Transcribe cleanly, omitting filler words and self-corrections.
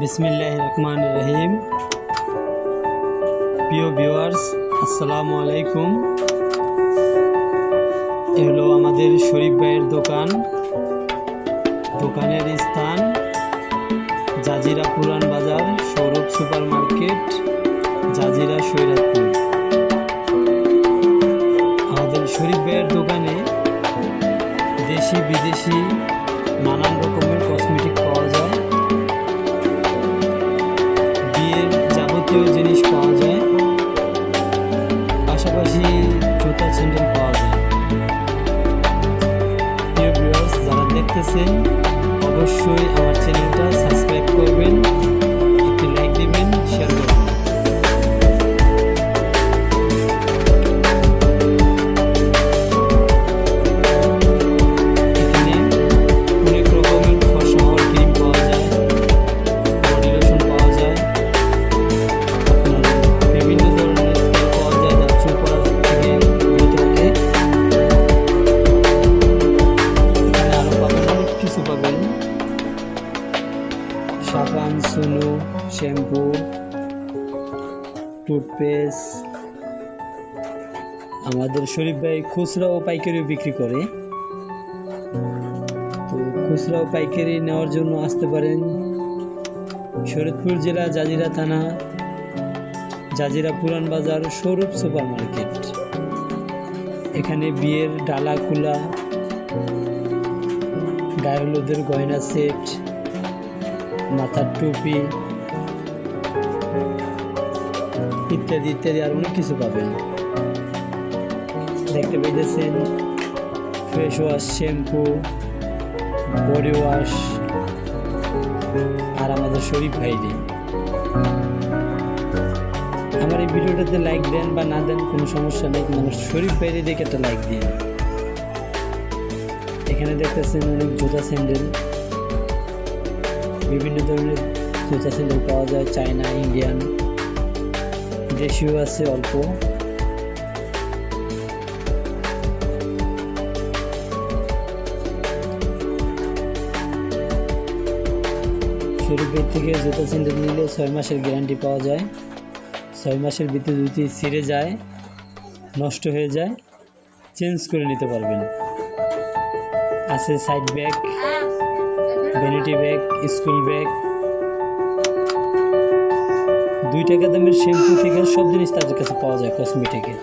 বিসমিল্লাহির রহমানির রহিম। প্রিয় ভিউয়ার্স, আসসালামু আলাইকুম। এ হলো আমাদের শরীফ ভাইয়ের দোকান। দোকানের স্থান জাজিরা পুরান বাজার, সৌরভ সুপার মার্কেট, জাজিরা সৈরাতপুর। আমাদের শরীফ ভাইয়ের দোকানে দেশি বিদেশি নানান রকমের কসমেটিক পাওয়া যায়, বিয়ের যাবতীয় জিনিস পাওয়া যায়, পাশাপাশি জুতা স্যান্ডেল পাওয়া যায়। প্রিয় ভিউয়ার্স, যারা দেখতেছেন অবশ্যই আমার চ্যানেলটা সাবস্ক্রাইব করবেন, একটি লাইক দিবেন, শেয়ার করবেন। সাবান, সুনু, শ্যাম্পু, টুথপেস্ট। আমাদের শরীফ ভাই খুচরা ও পাইকারিও বিক্রি করে। তো খুচরা ও পাইকারি নেওয়ার জন্য আসতে পারেন শরীয়তপুর জেলা, জাজিরা থানা, জাজিরা পুরান বাজার, সৌরভ সুপার মার্কেট। এখানে বিয়ের ডালা কুলা, গায়ে হলুদের গয়না সেট, মাথার টুপি ইত্যাদি ইত্যাদি আর অনেক কিছু পাবেন। দেখতে পেয়েছেন face wash, shampoo, body wash. আর আমাদের শরীফ ভাইরি। আমার এই ভিডিওটাতে লাইক দেন বা না দেন কোনো সমস্যা নেই, কিন্তু আমার শরীফ ভাইরি দেখে একটা লাইক দিন। এখানে দেখতেছেন অনেক জুতা স্যান্ডেল, বিভিন্ন ধরনের জুতা স্যান্ডেল পাওয়া যায়, চায়না, ইন্ডিয়ান, দেশীয় আছে অল্প। শরীফের থেকে জুতা স্যান্ডেল নিলে 6 মাসের গ্যারান্টি পাওয়া যায়। 6 মাসের ভিতরে যদি ছিঁড়ে যায়, নষ্ট হয়ে যায়, চেঞ্জ করে নিতে পারবেন। আছে side bag, vanity bag, school bag. 2 টাকা দামের শ্যাম্পু থেকে সব জিনিস তাদের কাছে পাওয়া যায় কসমেটিকের।